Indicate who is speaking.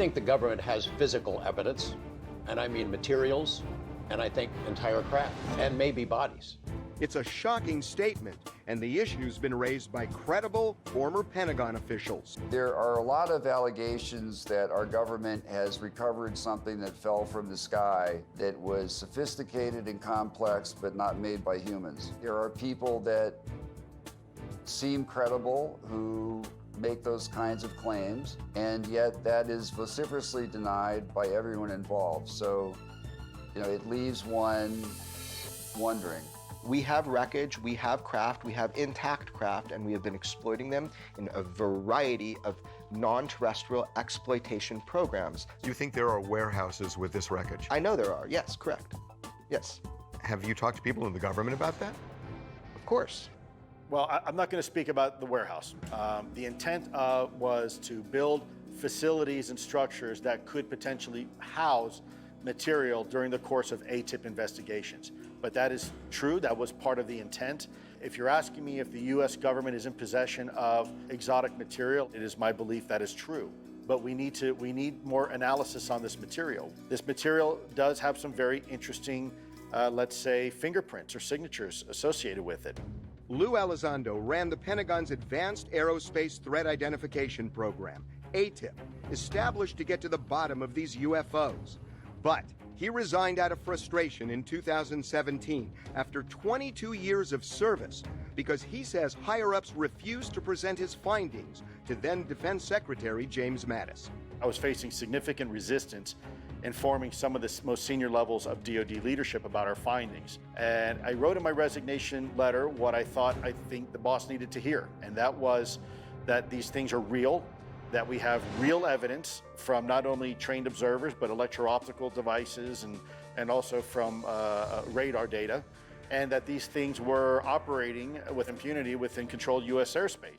Speaker 1: think the government has physical evidence, and I mean materials, and I think entire craft, and maybe bodies.
Speaker 2: It's a shocking statement, and the issue's been raised by credible former Pentagon officials.
Speaker 3: There are a lot of allegations that our government has recovered something that fell from the sky that was sophisticated and complex, but not made by humans. There are people that seem credible who make those kinds of claims, and yet that is vociferously denied by everyone involved. So, it leaves one wondering.
Speaker 4: We have wreckage, we have craft, we have intact craft, and we have been exploiting them in a variety of non-terrestrial exploitation programs.
Speaker 5: You think there are warehouses with this wreckage?
Speaker 4: I know there are, yes, correct. Yes.
Speaker 5: Have you talked to people in the government about that?
Speaker 4: Of course.
Speaker 6: Well, I'm not going to speak about the warehouse. The intent was to build facilities and structures that could potentially house material during the course of ATIP investigations. But that is true, that was part of the intent. If you're asking me if the US government is in possession of exotic material, it is my belief that is true. But we need more analysis on this material. This material does have some very interesting, let's say, fingerprints or signatures associated with it.
Speaker 2: Lou Elizondo ran the Pentagon's Advanced Aerospace Threat Identification Program, ATIP, established to get to the bottom of these UFOs. But he resigned out of frustration in 2017 after 22 years of service because he says higher-ups refused to present his findings to then Defense Secretary James Mattis.
Speaker 6: I was facing significant resistance informing some of the most senior levels of DoD leadership about our findings. And I wrote in my resignation letter what I think the boss needed to hear, and that was that these things are real, that we have real evidence from not only trained observers, but electro-optical devices and also from radar data, and that these things were operating with impunity within controlled U.S. airspace.